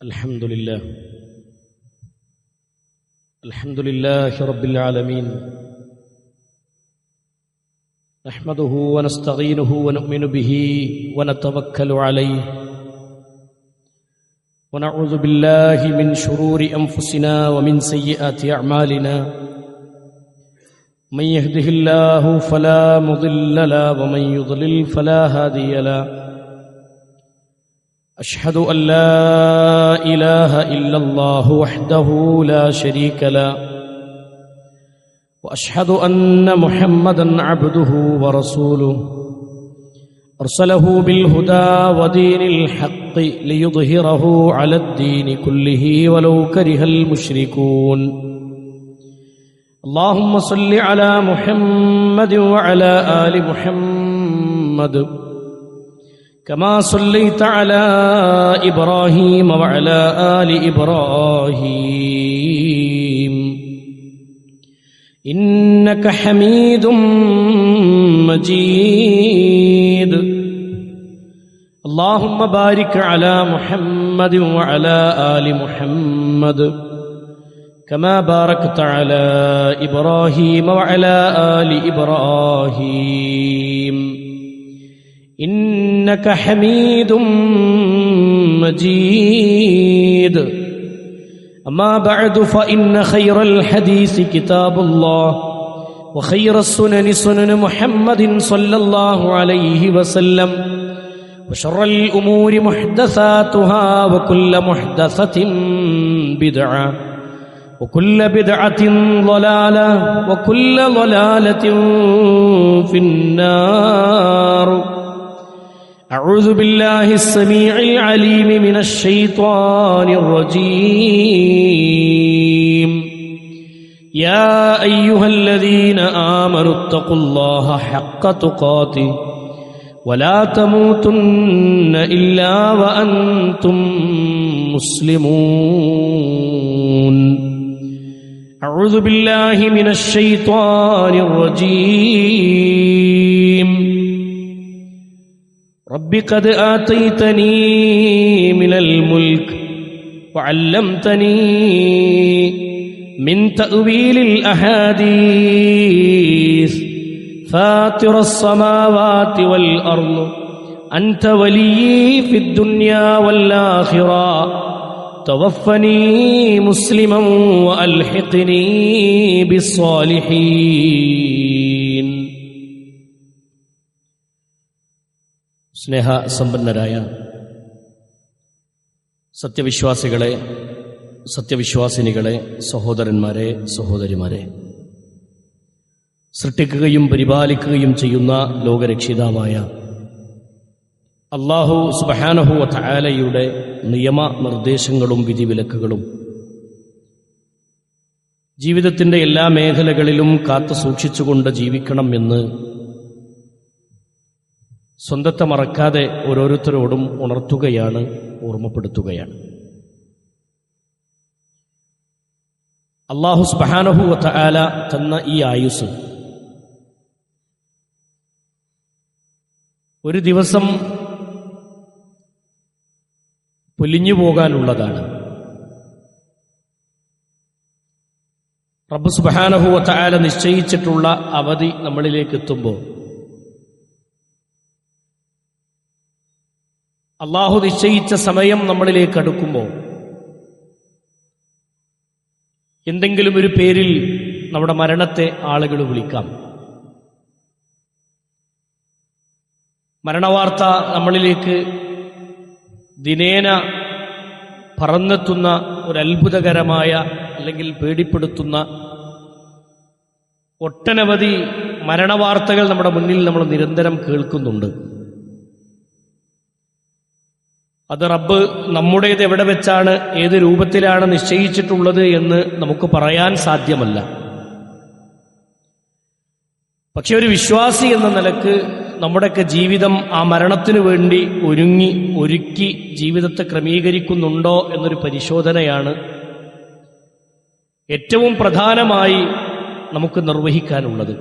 الحمد لله رب العالمين نحمده ونستعينه ونؤمن به ونتوكل عليه ونعوذ بالله من شرور أنفسنا ومن سيئات أعمالنا من يهده الله فلا مضل له ومن يضلل فلا هادي له أشهد أن لا إله إلا الله وحده لا شريك له وأشهد أن محمدًا عبده ورسوله أرسله بالهدى ودين الحق ليظهره على الدين كله ولو كره المشركون اللهم صل على محمد وعلى آل محمد كما صليت على إبراهيم وعلى آل إبراهيم إنك حميد مجيد اللهم بارك على محمد وعلى آل محمد كما باركت على إبراهيم وعلى آل إبراهيم إنك حميد مجيد أما بعد فإن خير الحديث كتاب الله وخير السنن سنن محمد صلى الله عليه وسلم وشر الأمور محدثاتها وكل محدثة بدعة وكل بدعة ضلالة وكل ضلالة في النار أعوذ بالله السميع العليم من الشيطان الرجيم يا أيها الذين آمنوا اتقوا الله حق تقاته ولا تموتن إلا وأنتم مسلمون أعوذ بالله من الشيطان الرجيم رب قد آتيتني من الملك وعلمتني من تأويل الأحاديث فاطر السماوات والأرض أنت ولي في الدنيا والآخرة توفني مسلما وألحقني بالصالحين. സ്നേഹ സമ്പന്നരായ സത്യവിശ്വാസികളെ, സത്യവിശ്വാസിനികളെ, സഹോദരന്മാരെ, സഹോദരിമാരെ, സൃഷ്ടിക്കുകയും പരിപാലിക്കുകയും ചെയ്യുന്ന ലോകരക്ഷിതാവായ അല്ലാഹു സുബ്ഹാനഹു വ തആലയുടെ നിയമ നിർദ്ദേശങ്ങളും വിധിവിലക്കുകളും ജീവിതത്തിൻ്റെ എല്ലാ മേഖലകളിലും കാത്തു സൂക്ഷിച്ചുകൊണ്ട് ജീവിക്കണം എന്ന് സ്വന്തത്തെ മറക്കാതെ ഓരോരുത്തരോടും ഉണർത്തുകയാണ്, ഓർമ്മപ്പെടുത്തുകയാണ്. അല്ലാഹു സുബ്ഹാനഹു വ തആല തന്ന ഈ ആയുസ് ഒരു ദിവസം പൊലിഞ്ഞു പോകാനുള്ളതാണ്. റബ്ബ് സുബ്ഹാനഹു വ തആല നിശ്ചയിച്ചിട്ടുള്ള അവധി നമ്മളിലേക്ക് എത്തുമ്പോൾ, അള്ളാഹു നിശ്ചയിച്ച സമയം നമ്മളിലേക്ക് അടുക്കുമ്പോൾ എന്തെങ്കിലും ഒരു പേരിൽ നമ്മുടെ മരണത്തെ ആളുകൾ വിളിക്കാം. മരണവാർത്ത നമ്മളിലേക്ക് ദിനേന പറന്നെത്തുന്ന ഒരു അത്ഭുതകരമായ അല്ലെങ്കിൽ പേടിപ്പെടുത്തുന്ന ഒട്ടനവധി മരണവാർത്തകൾ നമ്മുടെ മുന്നിൽ നമ്മൾ നിരന്തരം കേൾക്കുന്നുണ്ട്. അത് റബ്ബ് നമ്മുടേത് എവിടെ വെച്ചാണ്, ഏത് രൂപത്തിലാണ് നിശ്ചയിച്ചിട്ടുള്ളത് എന്ന് നമുക്ക് പറയാൻ സാധ്യമല്ല. പക്ഷെ ഒരു വിശ്വാസി എന്ന നിലക്ക് നമ്മുടെയൊക്കെ ജീവിതം ആ മരണത്തിനു വേണ്ടി ഒരുക്കി ജീവിതത്തെ ക്രമീകരിക്കുന്നുണ്ടോ എന്നൊരു പരിശോധനയാണ് ഏറ്റവും പ്രധാനമായി നമുക്ക് നിർവഹിക്കാനുള്ളത്.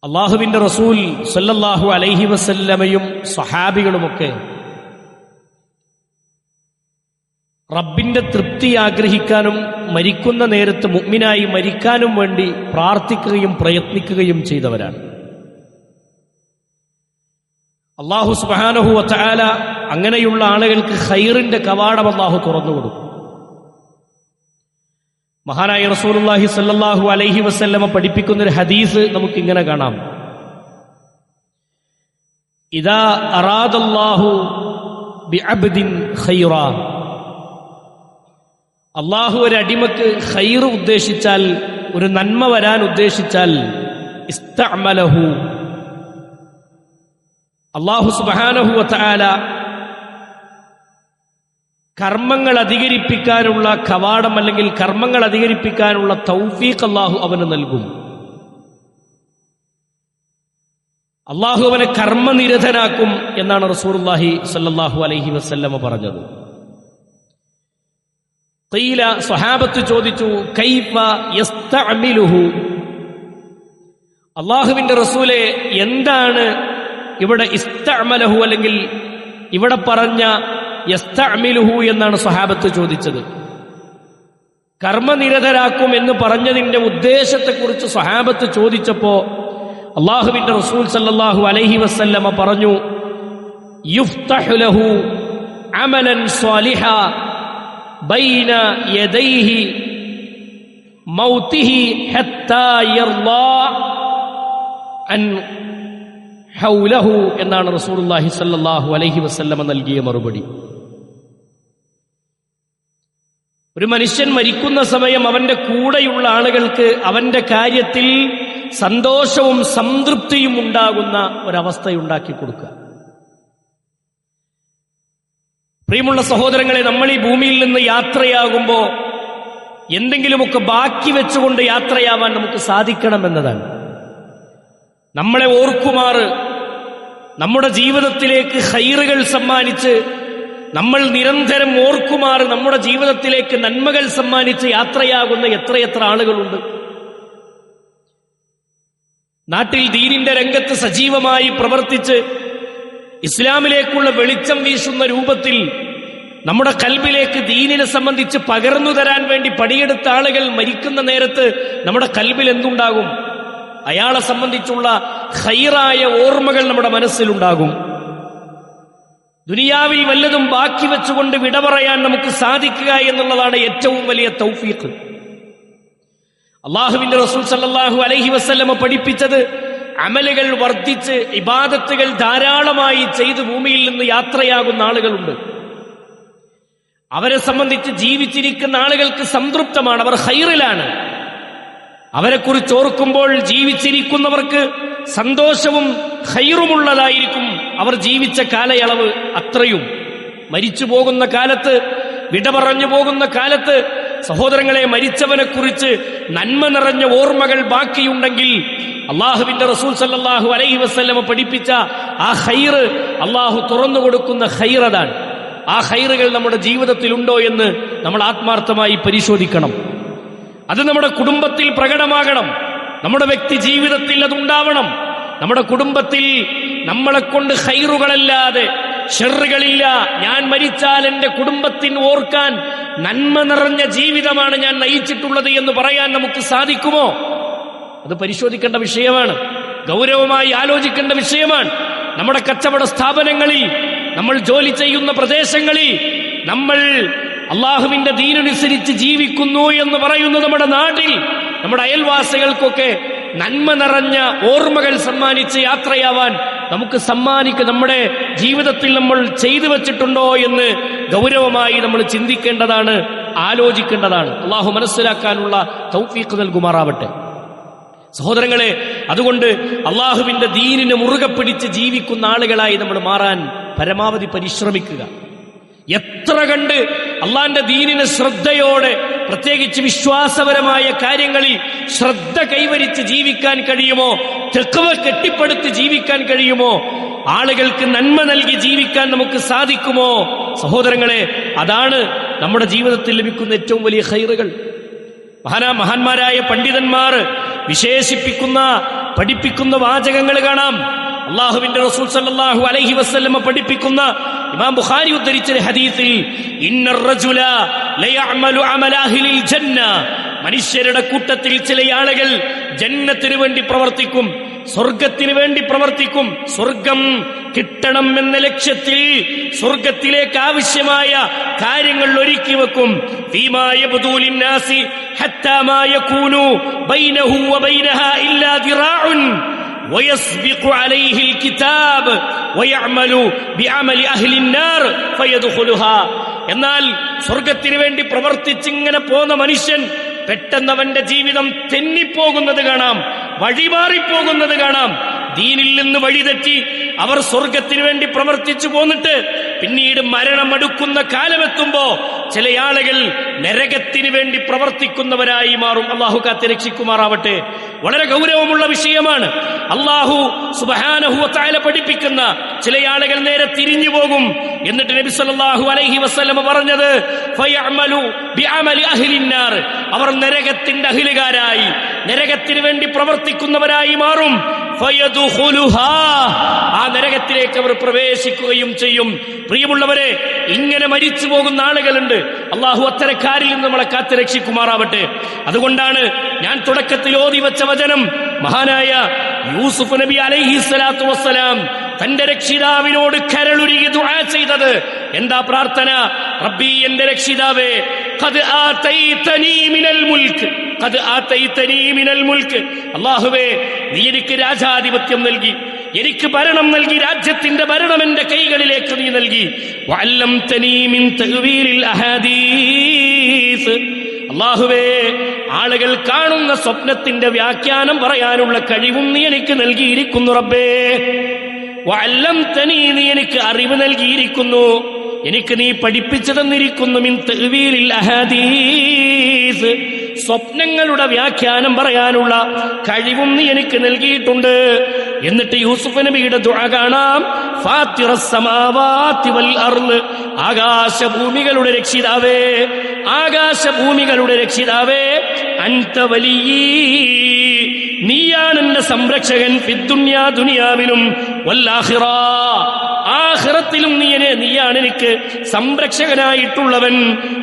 അള്ളാഹുവിൻ്റെ റസൂൽ സല്ലല്ലാഹു അലൈഹി വസല്ലമയും സഹാബികളുമൊക്കെ റബ്ബിന്റെ തൃപ്തി ആഗ്രഹിക്കാനും മരിക്കുന്ന നേരത്ത് മുഅ്മിനായി മരിക്കാനും വേണ്ടി പ്രാർത്ഥിക്കുകയും പ്രയത്നിക്കുകയും ചെയ്തവരാണ്. അല്ലാഹു സുബ്ഹാനഹു വ തആല അങ്ങനെയുള്ള ആളുകൾക്ക് ഖൈറിന്റെ കവാടം അല്ലാഹു തുറന്നു കൊടുക്കും. മഹാനായ റസൂലുള്ളാഹി സ്വല്ലല്ലാഹു അലൈഹി വസല്ലമ പഠിപ്പിക്കുന്ന ഒരു ഹദീസ് നമുക്കിങ്ങനെ കാണാം. ഇദാ അറാദല്ലാഹു ബിഅബ്ദിൻ ഖൈറാ, അല്ലാഹു ഒരു അടിമക്ക് ഖൈർ ഉദ്ദേശിച്ചാൽ, ഒരു നന്മ വരാൻ ഉദ്ദേശിച്ചാൽ, ഇസ്തഅമലഹു, അല്ലാഹു സുബ്ഹാനഹു വ തആല കർമ്മങ്ങൾ അധികരിപ്പിക്കാനുള്ള കവാടം അല്ലെങ്കിൽ കർമ്മങ്ങൾ അധികരിപ്പിക്കാനുള്ള തൗഫീഖ് അല്ലാഹു അവന് നൽകും. അല്ലാഹു അവനെ കർമ്മനിരതനാക്കും എന്നാണ് റസൂലുള്ളാഹി സ്വല്ലല്ലാഹു അലൈഹി വസല്ലമ പറഞ്ഞത്. ഖീല, സ്വഹാബത്ത് ചോദിച്ചു, കൈഫ യസ്തഅമിലുഹു, അല്ലാഹുവിന്റെ റസൂലേ എന്താണ് ഇവിടെ ഇസ്തഅമലഹു അല്ലെങ്കിൽ ഇവിടെ പറഞ്ഞ യസ്തഅമിലുഹു എന്നാണ് സ്വഹാബത്ത് ചോദിച്ചത്. കർമ്മനിരതരാക്കും എന്ന് പറഞ്ഞതിന്റെ ഉദ്ദേശത്തെക്കുറിച്ച് സ്വഹാബത്ത് ചോദിച്ചപ്പോ അല്ലാഹുവിന്റെ റസൂൽ സല്ലല്ലാഹു അലൈഹി വസല്ലമ പറഞ്ഞു, യുഫ്തഹു ലഹു അമലൻ സ്വാലിഹാ ബൈന യദൈഹി മൗതിഹി ഹത്താ യർളാ അൻ ഹൗലഹു എന്നാണ് റസൂലുള്ളാഹി സ്വല്ലല്ലാഹു അലൈഹി വസല്ലമ നൽകിയ മറുപടി. ഒരു മനുഷ്യൻ മരിക്കുന്ന സമയം അവന്റെ കൂടെയുള്ള ആളുകൾക്ക് അവന്റെ കാര്യത്തിൽ സന്തോഷവും സംതൃപ്തിയും ഉണ്ടാകുന്ന ഒരവസ്ഥയുണ്ടാക്കി കൊടുക്കുക. പ്രിയമുള്ള സഹോദരങ്ങളെ, നമ്മൾ ഈ ഭൂമിയിൽ നിന്ന് യാത്രയാകുമ്പോൾ എന്തെങ്കിലുമൊക്കെ ബാക്കി വെച്ചുകൊണ്ട് യാത്രയാവാൻ നമുക്ക് സാധിക്കണമെന്നതാണ്. നമ്മളെ ഓർക്കുമാറ് നമ്മുടെ ജീവിതത്തിലേക്ക് ഖൈറുകൾ സമ്മാനിച്ച്, നമ്മൾ നിരന്തരം ഓർക്കുമാറ് നമ്മുടെ ജീവിതത്തിലേക്ക് നന്മകൾ സമ്മാനിച്ച് യാത്രയാകുന്ന എത്രയെത്ര ആളുകളുണ്ട്. നാട്ടിൽ ദീനിന്റെ രംഗത്ത് സജീവമായി പ്രവർത്തിച്ച് ഇസ്ലാമിലേക്കുള്ള വെളിച്ചം വീശുന്ന രൂപത്തിൽ നമ്മുടെ കൽബിലേക്ക് ദീനിനെ സംബന്ധിച്ച് പകർന്നു തരാൻ വേണ്ടി പണിയെടുത്ത ആളുകൾ മരിക്കുന്ന നേരത്ത് നമ്മുടെ കൽബിൽ എന്തുണ്ടാകും? അയാളെ സംബന്ധിച്ചുള്ള ഖൈറായ ഓർമ്മകൾ നമ്മുടെ മനസ്സിലുണ്ടാകും. ദുനിയാവിൽ വല്ലതും ബാക്കി വെച്ചുകൊണ്ട് വിട പറയാൻ നമുക്ക് സാധിക്കുക എന്നുള്ളതാണ് ഏറ്റവും വലിയ തൗഫീഖ്. അല്ലാഹുവിന്റെ റസൂൽ സല്ലല്ലാഹു അലൈഹി വസല്ലമ പഠിപ്പിച്ചത് അമലുകൾ വർദ്ധിച്ച് ഇബാദത്തുകൾ ധാരാളമായി ചെയ്ത് ഭൂമിയിൽ നിന്ന് യാത്രയാകുന്ന ആളുകളുണ്ട്. അവരെ സംബന്ധിച്ച് ജീവിച്ചിരിക്കുന്ന ആളുകൾക്ക് സംതൃപ്തമാണ്, അവർ ഖൈറിലാണ്. അവരെക്കുറിച്ച് ഓർക്കുമ്പോൾ ജീവിച്ചിരിക്കുന്നവർക്ക് സന്തോഷവും ഖൈറുമുള്ളതായിരിക്കും അവർ ജീവിച്ച കാലയളവ് അത്രയും. മരിച്ചു പോകുന്ന കാലത്ത്, വിട പറഞ്ഞു പോകുന്ന കാലത്ത് സഹോദരങ്ങളെ, മരിച്ചവനെക്കുറിച്ച് നന്മ നിറഞ്ഞ ഓർമ്മകൾ ബാക്കിയുണ്ടെങ്കിൽ അല്ലാഹുവിന്റെ റസൂൽ സല്ലല്ലാഹു അലൈഹി വസല്ലമ പഠിപ്പിച്ച ആ ഖൈറ് അല്ലാഹു തുറന്നു കൊടുക്കുന്ന ഖൈറതാണ്. ആ ഖൈറുകൾ നമ്മുടെ ജീവിതത്തിലുണ്ടോ എന്ന് നമ്മൾ ആത്മാർത്ഥമായി പരിശോധിക്കണം. അത് നമ്മുടെ കുടുംബത്തിൽ പ്രകടമാകണം, നമ്മുടെ വ്യക്തി ജീവിതത്തിൽ അതുണ്ടാവണം. നമ്മുടെ കുടുംബത്തിൽ നമ്മളെ കൊണ്ട് ഖൈറുകളല്ലാതെ ഷർറുകളില്ല. ഞാൻ മരിച്ചാൽ എന്റെ കുടുംബത്തിന് ഓർക്കാൻ നന്മ നിറഞ്ഞ ജീവിതമാണ് ഞാൻ നയിച്ചിട്ടുള്ളത് എന്ന് പറയാൻ നമുക്ക് സാധിക്കുമോ? അത് പരിശോധിക്കേണ്ട വിഷയമാണ്, ഗൗരവമായി ആലോചിക്കേണ്ട വിഷയമാണ്. നമ്മുടെ കച്ചവട സ്ഥാപനങ്ങളിൽ, നമ്മൾ ജോലി ചെയ്യുന്ന പ്രദേശങ്ങളിൽ, നമ്മൾ അള്ളാഹുവിന്റെ ദീനനുസരിച്ച് ജീവിക്കുന്നു എന്ന് പറയുന്ന നമ്മുടെ നാട്ടിൽ, നമ്മുടെ അയൽവാസികൾക്കൊക്കെ നന്മ നിറഞ്ഞ ഓർമ്മകൾ സമ്മാനിച്ച് യാത്രയാവാൻ നമുക്ക് നമ്മുടെ ജീവിതത്തിൽ നമ്മൾ ചെയ്തു വച്ചിട്ടുണ്ടോ എന്ന് ഗൗരവമായി നമ്മൾ ചിന്തിക്കേണ്ടതാണ്, ആലോചിക്കേണ്ടതാണ്. അള്ളാഹു മനസ്സിലാക്കാനുള്ള തൗഫീഖ് നൽകുമാറാവട്ടെ. സഹോദരങ്ങളെ, അതുകൊണ്ട് അള്ളാഹുവിന്റെ ദീനിനെ മുറുകെ പിടിച്ച് ജീവിക്കുന്ന ആളുകളായി നമ്മൾ മാറാൻ പരമാവധി പരിശ്രമിക്കുക. എത്ര കണ്ട് അള്ളാന്റെ ദീനിനെ ശ്രദ്ധയോടെ, പ്രത്യേകിച്ച് വിശ്വാസപരമായ കാര്യങ്ങളിൽ ശ്രദ്ധ കൈവരിച്ച് ജീവിക്കാൻ കഴിയുമോ, തെഖ്വ കെട്ടിപ്പടുത്ത് ജീവിക്കാൻ കഴിയുമോ, ആളുകൾക്ക് നന്മ നൽകി ജീവിക്കാൻ നമുക്ക് സാധിക്കുമോ? സഹോദരങ്ങളെ, അതാണ് നമ്മുടെ ജീവിതത്തിൽ ലഭിക്കുന്ന ഏറ്റവും വലിയ ഖൈറുകൾ. മഹാന്മാരായ പണ്ഡിതന്മാർ വിശേഷിപ്പിക്കുന്ന, പഠിപ്പിക്കുന്ന വാചകങ്ങൾ കാണാം. അല്ലാഹുവിന്റെ റസൂൽ സല്ലല്ലാഹു അലൈഹി വസല്ലം പഠിപ്പിക്കുന്ന ഇമാം ബുഖാരി ഉദ്ധരിച്ച ഹദീസിൽ ഇന്നർ റജുല ലയഅമലു അമല അഹ്ലിൽ ജന്ന, മനുഷ്യരുടെ കൂട്ടത്തിൽ ചില ആളുകൾ ജന്നത്തിന് വേണ്ടി പ്രവർത്തിക്കും, സ്വർഗത്തിന് വേണ്ടി പ്രവർത്തിക്കും. സ്വർഗം കിട്ടണം എന്ന ലക്ഷ്യത്തിൽ സ്വർഗത്തിലേക്ക് ആവശ്യമായ കാര്യങ്ങൾ ഒരുക്കി വെക്കും. ഫീമാ യബ്ദു ലിന്നാസി ഹത്താ മാ യകൂനു ബൈനഹു വബൈനഹാ ഇല്ലാ ദിറാഉൻ വയസ്ബിഖു അലൈഹിൽ കിതാബ് വയഅമലു ബിഅമലി അഹ്ലിൻ നാർ ഫയദ്ഖുലുഹാ. എന്നാൽ സ്വർഗത്തിന് വേണ്ടി പ്രവർത്തിച്ചിങ്ങനെ പോന്ന മനുഷ്യൻ പെട്ടെന്ന് അവന്റെ ജീവിതം തെന്നിപ്പോകുന്നത് കാണാം, വഴിമാറിപ്പോകുന്നത് കാണാം. ദീനിൽ നിന്ന് വഴിതെറ്റി അവർ സ്വർഗത്തിന് വേണ്ടി പ്രവർത്തിച്ചു പോന്നിട്ട് പിന്നീട് മരണം അടുക്കുന്ന കാലമെത്തുമ്പോ ചില ആളുകൾ നരകത്തിന് വേണ്ടി പ്രവർത്തിക്കുന്നവരായി മാറും. അള്ളാഹു കാത്ത് രക്ഷിക്കുമാറാവട്ടെ. വളരെ ഗൗരവമുള്ള വിഷയമാണ്. അള്ളാഹു സുബ്ഹാനഹു വ തആല പഠിപ്പിക്കുന്ന ചില ആളുകൾ നേരെ തിരിഞ്ഞു പോകും. എന്നിട്ട് നബി സല്ലല്ലാഹു അലൈഹി വസല്ലം പറഞ്ഞത് ഫയഅമലു ബിഅമലി അഹ്ലിൻ നാർ, അവർ നരകത്തിന്റെ അഹ്ലുകാരായി നരകത്തിന് വേണ്ടി പ്രവർത്തിക്കുന്നവരായി മാറും. ഫയദ്ഖുലുഹാ, ആ നരകത്തിലേക്ക് അവർ പ്രവേശിക്കുകയും ചെയ്യും. പ്രിയമുള്ളവരെ, ഇങ്ങനെ മരിച്ചു പോകുന്ന ആളുകളുണ്ട്. അള്ളാഹു അത്തരക്കാരിൽ നിന്ന് നമ്മളെ കാത്ത് രക്ഷിക്കുമാറാവട്ടെ. അതുകൊണ്ടാണ് ഞാൻ തുടക്കത്തിൽ ഓതി വെച്ച വചനം മഹാനായ യൂസുഫ് നബി അലൈഹിസ്സലാത്തു വസ്സലാം തന്റെ രക്ഷിതാവിനോട് കരളുരുകി ദുആ ചെയ്തത്. എന്താ പ്രാർത്ഥന? റബ്ബി, എന്റെ രക്ഷിതാവേ, ഖദ് ആതൈതനീ മിനൽ മുൽക്ക്, ഖദ് ആതൈതനീ മിനൽ മുൽക്ക്, അല്ലാഹുവേ, നീ എനിക്ക് രാജാധിപത്യം നൽകി, എനിക്ക് ഭരണം നൽകി, രാജ്യത്തിന്റെ ഭരണം എന്റെ കൈകളിലേക്ക് നീ നൽകി. വഅല്ലംതനീ മിൻ തഅ്വീലിൽ അഹാദീസ്, അല്ലാഹുവേ, ആളുകൾ കാണുന്ന സ്വപ്നത്തിന്റെ വ്യാഖ്യാനം പറയാനുള്ള കഴിവും നീ എനിക്ക് നൽകിയിരിക്കുന്നു. റബ്ബേ, വഅല്ലംതനീ, നീ എനിക്ക് അറിവ് നൽകിയിരിക്കുന്നു, എനിക്ക് നീ പഠിപ്പിച്ചു തന്നിരിക്കുന്നു. മിൻ തഅ്വീലിൽ അഹാദീസ്, സ്വപ്നങ്ങളുടെ വ്യാഖ്യാനം പറയാനുള്ള കഴിവും നീ എനിക്ക് നൽകിയിട്ടുണ്ട്. എന്നിട്ട് യൂസുഫ് നബിയുടെ ദുആ കാണാം. ഫാത്തിറസ് സമാവാതി വൽ അർള്, ആകാശഭൂമികളുടെ രക്ഷിതാവേ, ആകാശഭൂമികളുടെ രക്ഷിതാവേ, അൻത വലിയീ, നീയാണ് എന്റെ സംരക്ഷകൻ. ഫിദ്ദുനിയാ, ദുനിയാവിലും, വല്ലാഖിറ, ആഖിറത്തിലും നീയാണ് എനിക്ക് സംരക്ഷകനായിട്ടുള്ളവൻ,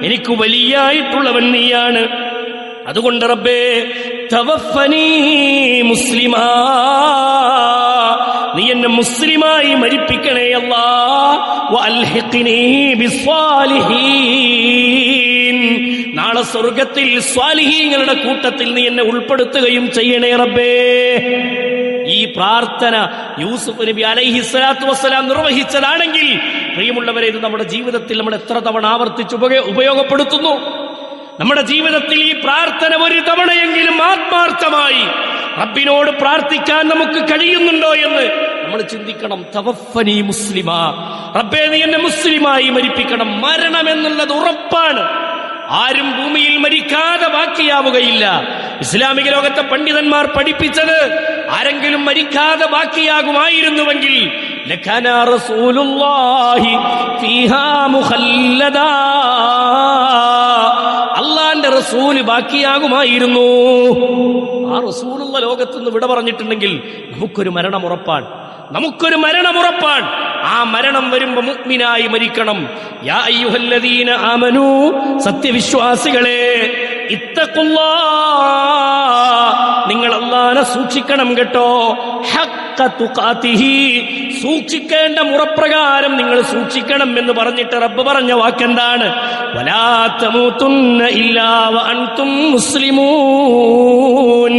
എനിക്ക് വലിയായിട്ടുള്ളവൻ നീയാണ്. അതുകൊണ്ട് റബ്ബേ, തവഫനി മുസ്ലിമാ, നീ എന്നെ മുസ്ലിമായി മരിപ്പിക്കണേ അല്ലാ. വഅൽഹിഖ്നി ബിസ്സാലിഹീൻ, നാളെ സ്വർഗത്തിൽ സ്വാലിഹീങ്ങളുടെ കൂട്ടത്തിൽ നീ എന്നെ ഉൾപ്പെടുത്തുകയും ചെയ്യണേ റബ്ബേ. ഈ പ്രാർത്ഥന യൂസുഫ് നബി അലൈഹിസ്സലാത്തു വസ്സലാം നിർവഹിച്ചതാണെങ്കിൽ പ്രിയമുള്ളവരെ, ഇത് നമ്മുടെ ജീവിതത്തിൽ നമ്മൾ എത്ര തവണ ആവർത്തിച്ച് ഉപയോഗപ്പെടുത്തുന്നു? നമ്മുടെ ജീവിതത്തിൽ ഈ പ്രാർത്ഥന ഒരു തവണയെങ്കിലും ആത്മാർത്ഥമായി റബ്ബിനോട് പ്രാർത്ഥിക്കാൻ നമുക്ക് കഴിയുന്നുണ്ടോ എന്ന് നമ്മൾ ചിന്തിക്കണം. തവഫനി മുസ്ലിമാ, റബ്ബേ, നീ എന്നെ മുസ്ലിമായി മരിപ്പിക്കണം. മരണം എന്നുള്ളത് ഉറപ്പാണ്. ആരും ഭൂമിയിൽ മരിക്കാതെ ബാക്കിയാവുകയില്ല. ഇസ്ലാമിക ലോകത്തെ പണ്ഡിതന്മാർ പഠിപ്പിച്ചത്, ആരെങ്കിലും മരിക്കാതെ ബാക്കിയാകുമായിരുന്നുവെങ്കിൽ ലകാന റസൂലുള്ളാഹി ഫീഹാ മുഖല്ലദാ, അള്ളാന്റെ റസൂല് ബാക്കിയാകുമായിരുന്നു. ആ റസൂലുള്ള ലോകത്തുനിന്ന് വിട പറഞ്ഞിട്ടുണ്ടെങ്കിൽ നമുക്കൊരു മരണം ഉറപ്പാണ്, നമുക്കൊരു മരണം ഉറപ്പാണ്. ആ മരണം വരുമ്പോ മുഅ്മിനായി മരിക്കണം. യാ അയ്യുഹല്ലദീന ആമനൂ, സത്യവിശ്വാസികളെ, ഇത്തഖുല്ലാഹ്, നിങ്ങൾ അല്ലാഹനെ സൂക്ഷിക്കണം കേട്ടോ. ഹഖ്ഖ തുഖാതിഹി, സൂക്ഷിക്കേണ്ട മുറപ്രകാരം നിങ്ങൾ സൂക്ഷിക്കണം എന്ന് പറഞ്ഞിട്ട് റബ്ബ് പറഞ്ഞ വാക്കെന്താണ്? വലാ തമൂതുന്ന ഇല്ലാ വഅൻതും മുസ്ലിമൂൻ,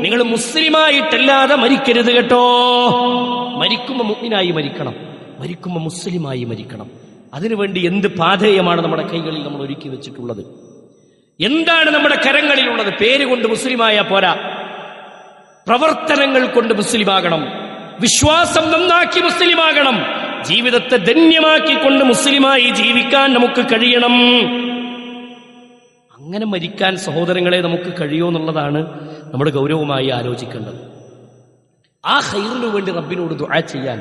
നിങ്ങൾ മുസ്ലിമായിട്ടല്ലാതെ മരിക്കരുത് കേട്ടോ. മരിക്കുമ്പോൾ മുഅ്മിനായി മരിക്കണം, മരിക്കുമ്പോൾ മുസ്ലിമായി മരിക്കണം. അതിനുവേണ്ടി എന്ത് പാഥേയമാണ് നമ്മുടെ കൈകളിൽ നമ്മൾ ഒരുക്കി വെച്ചിട്ടുള്ളത്? എന്താണ് നമ്മുടെ കരങ്ങളിലുള്ളത്? പേര് കൊണ്ട് മുസ്ലിമായ പോരാ, പ്രവർത്തനങ്ങൾ കൊണ്ട് മുസ്ലിമാകണം. വിശ്വാസം നന്നാക്കി മുസ്ലിമാകണം. ജീവിതത്തെ ധന്യമാക്കിക്കൊണ്ട് മുസ്ലിമായി ജീവിക്കാൻ നമുക്ക് കഴിയണം. അങ്ങനെ മരിക്കാൻ സഹോദരങ്ങളെ നമുക്ക് കഴിയുമോ എന്നുള്ളതാണ് നമ്മൾ ഗൗരവമായി ആലോചിക്കേണ്ടത്. ആ ഖൈറിനു വേണ്ടി റബ്ബിനോട് ദുആ ചെയ്യാൻ,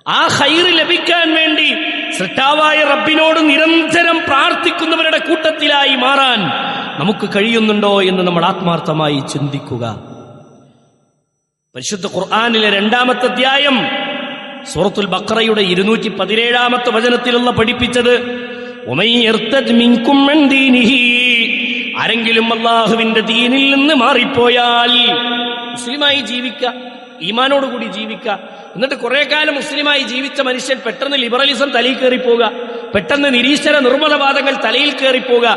ആ ഖൈറ് ലഭിക്കാൻ വേണ്ടി സൃഷ്ടാവായ റബ്ബിനോട് നിരന്തരം പ്രാർത്ഥിക്കുന്നവരുടെ കൂട്ടത്തിലായി മാറാൻ നമുക്ക് കഴിയുന്നുണ്ടോ എന്ന് നമ്മൾ ആത്മാർത്ഥമായി ചിന്തിക്കുക. പരിശുദ്ധ ഖുർആനിലെ 2-ാമത്തെ അധ്യായം സൂറത്തുൽ ബഖറയുടെ 217-ാമത്തെ വചനത്തിലുള്ള പഠിപ്പിച്ചത് ആരെങ്കിലും അല്ലാഹുവിന്റെ ദീനിൽ നിന്ന് മാറിപ്പോയാൽ, മുസ്ലിമായി ജീവിക്കുക, ഈമാനോടുകൂടി ജീവിക്കുക, എന്നിട്ട് കുറെ കാലം മുസ്ലിമായി ജീവിച്ച മനുഷ്യൻ പെട്ടെന്ന് ലിബറലിസം തലയിൽ കയറിപ്പോവുക, പെട്ടെന്ന് നിരീശ്വര നിർമ്മലവാദങ്ങൾ തലയിൽ കയറിപ്പോവുക,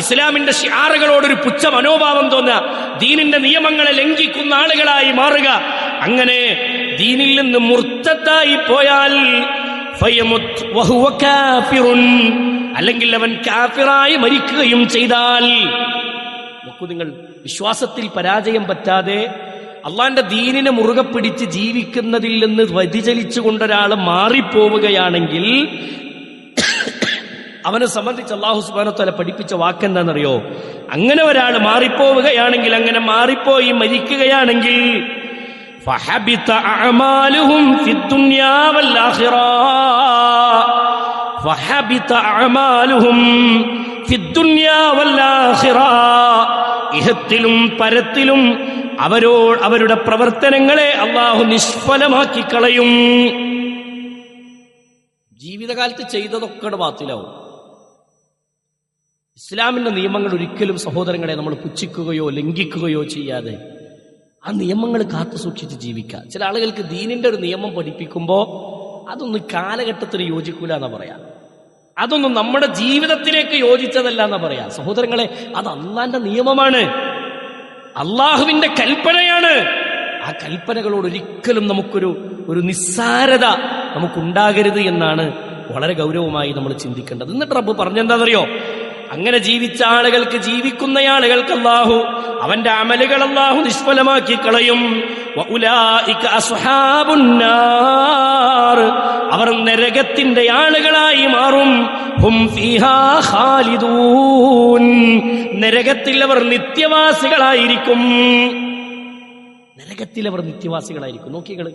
ഇസ്ലാമിന്റെ ഷിആറുകളോടൊരു പുച്ഛ മനോഭാവം തോന്നുക, ദീനിന്റെ നിയമങ്ങളെ ലംഘിക്കുന്ന ആളുകളായി മാറുക, അങ്ങനെ ദീനിൽ നിന്ന് മുർത്തത്തായി പോയാൽ ഫയമുത് വഹുവ കാഫിറുൻ, അല്ലെങ്കിൽ അവൻ കാഫിറായി മരിക്കുകയും ചെയ്താൽ, നോക്കൂ നിങ്ങൾ, വിശ്വാസത്തിൽ പരാജയം പറ്റാതെ അള്ളാന്റെ ദീനിനെ മുറുകെ പിടിച്ച് ജീവിക്കുന്നതിൽ നിന്ന് വ്യതിചലിച്ചുകൊണ്ടൊരാൾ മാറിപ്പോവുകയാണെങ്കിൽ അവനെ സംബന്ധിച്ച് അല്ലാഹു സുബ്ഹാനഹു വ തആല പഠിപ്പിച്ച വാക്കെന്താണെന്നറിയോ? അങ്ങനെ ഒരാൾ മാറിപ്പോവുകയാണെങ്കിൽ, അങ്ങനെ മാറിപ്പോയി മരിക്കുകയാണെങ്കിൽ ഫഹബിത അഅമാലുഹും ഫിദ്ദുനിയാ വൽ ആഖിറ, ഫഹബിത അഅമാലുഹും ഫിദ്ദുനിയാ വൽ ആഖിറ, ഇഹത്തിലും പരത്തിലും അവരുടെ പ്രവർത്തനങ്ങളെ അല്ലാഹു നിഷ്ഫലമാക്കി കളയും. ജീവിതകാലത്ത് ചെയ്തതൊക്കെ ബാത്തിലാവും. ഇസ്ലാമിന്റെ നിയമങ്ങൾ ഒരിക്കലും സഹോദരങ്ങളെ നമ്മൾ പുച്ഛിക്കുകയോ ലംഘിക്കുകയോ ചെയ്യാതെ ആ നിയമങ്ങൾ കാത്തു സൂക്ഷിച്ച് ജീവിക്കുക. ചില ആളുകൾക്ക് ദീനിന്റെ ഒരു നിയമം പഠിപ്പിക്കുമ്പോൾ അതൊന്നും കാലഘട്ടത്തിന് യോജിക്കൂല എന്നാ പറയാ, അതൊന്നും നമ്മുടെ ജീവിതത്തിലേക്ക് യോജിച്ചതല്ല എന്നാ പറയാ. സഹോദരങ്ങളെ, അത് അള്ളാന്റെ നിയമമാണ്, അള്ളാഹുവിന്റെ കൽപ്പനയാണ്. ആ കൽപ്പനകളോട് ഒരിക്കലും നമുക്കൊരു നിസ്സാരത നമുക്കുണ്ടാകരുത് എന്നാണ് വളരെ ഗൗരവമായി നമ്മൾ ചിന്തിക്കേണ്ടത്. എന്നിട്ട് റബ്ബ് പറഞ്ഞെന്താണെന്നറിയോ? അങ്ങനെ ജീവിച്ച ആളുകൾക്ക്, ജീവിക്കുന്ന ആളുകൾക്ക് അല്ലാഹു അവന്റെ അമലുകൾ അല്ലാഹു നിഷ്ഫലമാക്കി കളയും. വഉലൈക അസ്ഹാബുന്നാർ, അവർ നരകത്തിന്റെ ആളുകളായി മാറും. ഹും ഫീഹാ ഖാലിദൂൻ, നരകത്തിൽ അവർ നിത്യവാസികളായിരിക്കും. നരകത്തിൽ അവർ നിത്യവാസികളായിരിക്കും. നോക്കികള്,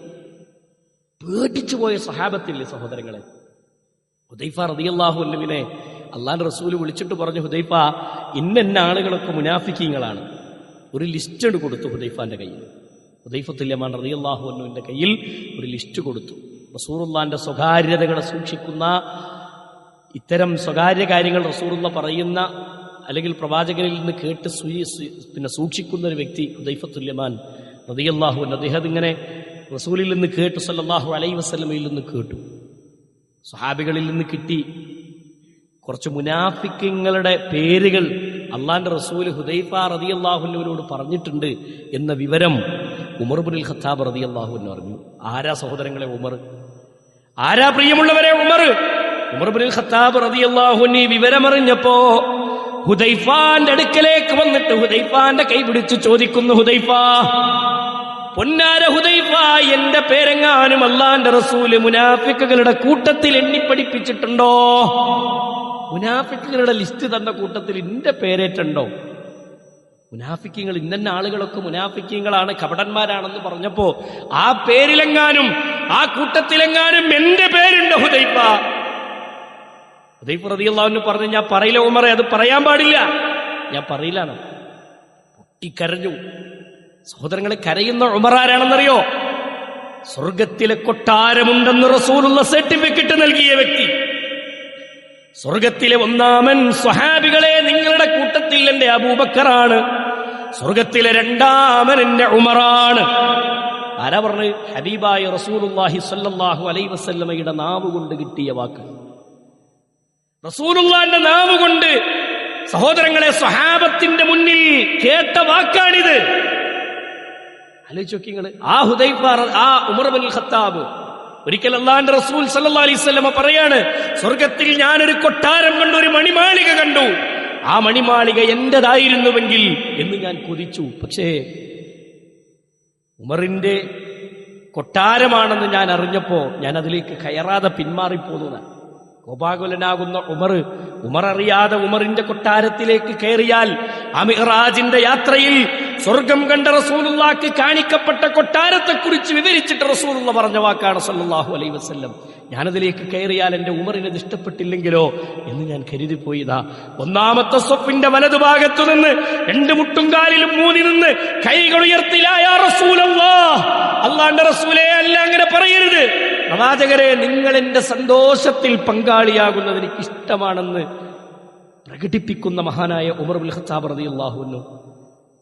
പേടിച്ചു പോയ സ്വഹാബത്തില്ലേ സഹോദരങ്ങളെ? ഹുദൈഫ റളിയല്ലാഹു അൻഹുവിനെ അള്ളാന്റെ റസൂല് വിളിച്ചിട്ട് പറഞ്ഞു, ഹുദൈഫ, ഇന്ന ആളുകളൊക്കെ മുനാഫിക്കീങ്ങളാണ്. ഒരു ലിസ്റ്റ് കൊടുത്തു ഹുദൈഫാന്റെ കയ്യിൽ. ഹുദൈഫത്തുൽ യമാൻ റളിയല്ലാഹു അൻഹുവിന്റെ കയ്യിൽ ഒരു ലിസ്റ്റ് കൊടുത്തു. റസൂലുള്ളാന്റെ സ്വകാര്യതകളെ സൂക്ഷിക്കുന്ന, ഇത്തരം സ്വകാര്യ കാര്യങ്ങൾ റസൂലുള്ള പറയുന്ന അല്ലെങ്കിൽ പ്രവാചകനിൽ നിന്ന് കേട്ട് സൂക്ഷിക്കുന്ന ഒരു വ്യക്തി ഹുദൈഫത്തുൽ യമാൻ റളിയല്ലാഹു അൻഹു. അദ്ദേഹം ഇങ്ങനെ റസൂലിൽ നിന്ന് കേട്ടു, സല്ലല്ലാഹു അലൈഹി വസല്ലമയിൽ നിന്ന് കേട്ടു, സ്വഹാബികളിൽ നിന്ന് കിട്ടി. കുറച്ച് മുനാഫിക്കുകളുടെ പേരുകൾ അള്ളാന്റെ റസൂല് ഹുദൈഫ റളിയല്ലാഹു അൻഹുവിനോട് പറഞ്ഞിട്ടുണ്ട് എന്ന വിവരം ഉമർ ഇബ്നുൽ ഖത്താബ് റളിയല്ലാഹു അൻഹു അറിഞ്ഞു. ആരാ സഹോദരങ്ങളെ ഉമർ? ആരാ പ്രിയമുള്ളവരെ ഉമർ? ഉമർ ഇബ്നുൽ ഖത്താബ് റളിയല്ലാഹു അൻഹു വിവരമറിഞ്ഞപ്പോ ഹുദൈഫാന്റെ അടുക്കലേക്ക് വന്നിട്ട് ഹുദൈഫാന്റെ കൈ പിടിച്ചു ചോദിക്കുന്നു, ഹുദൈഫ, പൊന്നാര ഹുദൈഫ, എന്റെ പേരെങ്ങാനും അള്ളാന്റെ റസൂല് മുനാഫിക്കുകളുടെ കൂട്ടത്തിൽ എണ്ണിപ്പഠിപ്പിച്ചിട്ടുണ്ടോ? മുനാഫിക്കുകളുടെ ലിസ്റ്റ് തന്ന കൂട്ടത്തിൽ എന്റെ പേരേറ്റുണ്ടോ? മുനാഫിക്കീങ്ങൾ, ഇന്ന ആളുകളൊക്കെ മുനാഫിക്കീങ്ങളാണ്, കപടന്മാരാണെന്ന് പറഞ്ഞപ്പോ ആ പേരിലെങ്ങാനും, ആ കൂട്ടത്തിലെങ്ങാനും എന്റെ പേരുണ്ടോ ഹുദൈഫ? ഹുദൈഫ റളിയല്ലാഹു അൻഹു പറഞ്ഞു, ഞാൻ പറയില്ല ഉമറെ, അത് പറയാൻ പാടില്ല, ഞാൻ പറയില്ലാണ്. പൊട്ടിക്കരഞ്ഞു. സഹോദരങ്ങളെ, കരയുന്ന ഉമർ ആരാണെന്നറിയോ? സ്വർഗത്തിലെ കൊട്ടാരമുണ്ടെന്ന് റസൂലുള്ള സർട്ടിഫിക്കറ്റ് നൽകിയ വ്യക്തി, സ്വർഗത്തിലെ ഒന്നാമൻ സ്വഹാബികളെ, നിങ്ങളുടെ കൂട്ടത്തിൽ എന്റെ അബൂബക്കറാണ്, സ്വർഗത്തിലെ രണ്ടാമൻ എന്റെ ഉമറാണ്. ആരാ പറഞ്ഞു? ഹബീബായ റസൂലുള്ളാഹി സ്വല്ലല്ലാഹു അലൈഹി വസല്ലമയുടെ നാവ് കൊണ്ട് കിട്ടിയ വാക്ക്, റസൂലുള്ളാഹിന്റെ നാവ് കൊണ്ട് സഹോദരങ്ങളെ സ്വഹാബത്തിന്റെ മുന്നിൽ കേട്ട വാക്കാണിത്. ആലോചിച്ച് നോക്കിങ്ങള്. ആ ഹുദൈഫ, ആ ഉമർ ഇബ്നുൽ ഖത്താബ് ഒരിക്കൽ അല്ലാഹുവിന്റെ റസൂൽ സല്ലല്ലാഹു അലൈഹി വസല്ലമ പറയാണ്, സ്വർഗത്തിൽ ഞാനൊരു കൊട്ടാരം കണ്ടു, ഒരു മണിമാളിക കണ്ടു, ആ മണിമാളിക എന്റേതായിരുന്നുവെങ്കിൽ എന്ന് ഞാൻ കൊതിച്ചു. പക്ഷേ ഉമറിന്റെ കൊട്ടാരമാണെന്ന് ഞാൻ അറിഞ്ഞപ്പോ ഞാൻ അതിലേക്ക് കയറാതെ പിന്മാറിപ്പോന്നതാണ്. കോപാകുലനാകുന്ന ഉമർ അറിയാതെ ഉമറിന്റെ കൊട്ടാരത്തിലേക്ക് കയറിയാൽ ആ മിഅ്റാജിന്റെ യാത്രയിൽ സ്വർഗം കണ്ട റസൂലുള്ളാഹിക്ക് കാണിക്കപ്പെട്ട കൊട്ടാരത്തെക്കുറിച്ച് വിവരിച്ചിട്ട് റസൂലുള്ള പറഞ്ഞ വാക്കാണ് സല്ലല്ലാഹു അലൈഹി വസല്ലം, ഞാനതിലേക്ക് കയറിയാൽ എന്റെ ഉമറിന് ഇഷ്ടപ്പെട്ടില്ലെങ്കിലോ എന്ന് ഞാൻ കരുതിപ്പോയിതാ. ഒന്നാമത്തെ സ്വപ്പിന്റെ വലതുഭാഗത്തു നിന്ന് 2 മുട്ടുംകാലിലും മൂന്നി നിന്ന് കൈകൾ ഉയർത്തി യാ റസൂലല്ലാഹ്, അല്ലാഹുവിന്റെ റസൂലേ, അല്ല അങ്ങനെ പറയരുത്, പ്രവാചകരെ നിങ്ങൾ എന്റെ സന്തോഷത്തിൽ പങ്കാളിയാകുന്നത് എനിക്ക് ഇഷ്ടമാണെന്ന് പ്രകടിപ്പിക്കുന്ന മഹാനായ ഉമർ ഇബ്നുൽ ഖത്താബ് റളിയല്ലാഹു അൻഹു.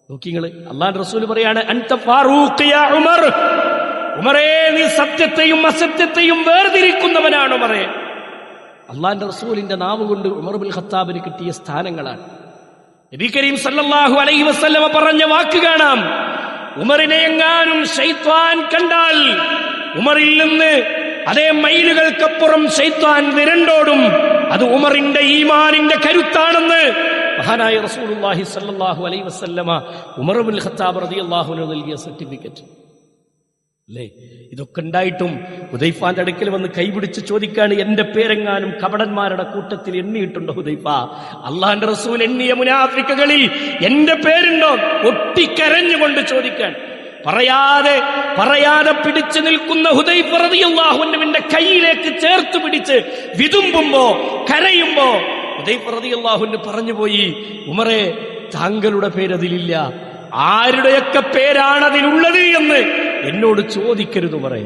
നോക്കിങ്ങള്, അല്ലാഹുവിന്റെ റസൂൽ പറയാണ്, അൻത ഫാറൂഖ് യാ ഉമർ, ഉമറേ നീ സത്യത്തെയും അസത്യത്തെയും വേർതിരിക്കുന്നവനാണ് ഉമറേ. അല്ലാഹുവിന്റെ റസൂലിന്റെ നാവ് കൊണ്ട് ഉമർ ഇബ്നുൽ ഖത്താബിന് കിട്ടിയ സ്ഥാനങ്ങളാണ്. നബി കരീം സല്ലല്ലാഹു അലൈഹി വസല്ലമ പറഞ്ഞ വാക്ക് കാണാം, ഉമറിനെ എങ്ങാനും ശൈത്വാൻ കണ്ടാൽ ഉമറിൽ നിന്ന് അതേ മൈലുകൾക്കപ്പുറം ശൈത്വാൻ വിരണ്ടോടും. അത് ഉമറിന്റെ ഈമാനിന്റെ കരുത്താണെന്ന് മഹാനായ റസൂലുള്ളാഹി സ്വല്ലല്ലാഹു അലൈഹി വസല്ലമ ഉമർ ഇബ്നുൽ ഖത്താബ് റളിയല്ലാഹു അൻഹു നൽകിയ സർട്ടിഫിക്കറ്റ് അല്ലേ. ഇതൊക്കെ ഉണ്ടായിട്ടും ഹുദൈഫാന്റെ അടുക്കൽ വന്ന് കൈപിടിച്ച് ചോദിക്കാണ്, എന്റെ പേരെങ്ങാനും കപടന്മാരുടെ കൂട്ടത്തിൽ എണ്ണിയിട്ടുണ്ടോ ഹുദൈഫ? അള്ളാന്റെ റസൂൽ എണ്ണിയ മുനാഫിക്കുകളിൽ എന്റെ പേരുണ്ടോ? ഒട്ടിക്കരഞ്ഞുകൊണ്ട് ചോദിക്കാൻ. പറയാതെ പിടിച്ചു നിൽക്കുന്ന ഹുദൈഫ റളിയല്ലാഹു അൻഹുവിന്റെ കൈയിലേക്ക് ചേർത്ത് പിടിച്ച് വിതുമ്പുമ്പോ, കരയുമ്പോ ഹുദൈഫ റളിയല്ലാഹു അൻഹു പറഞ്ഞുപോയി, ഉമറേ താങ്കളുടെ പേരതിലില്ല, ആരുടെയൊക്കെ പേരാണ് അതിലുള്ളത് എന്ന് എന്നോട് ചോദിക്കരുത് ഉമറേ,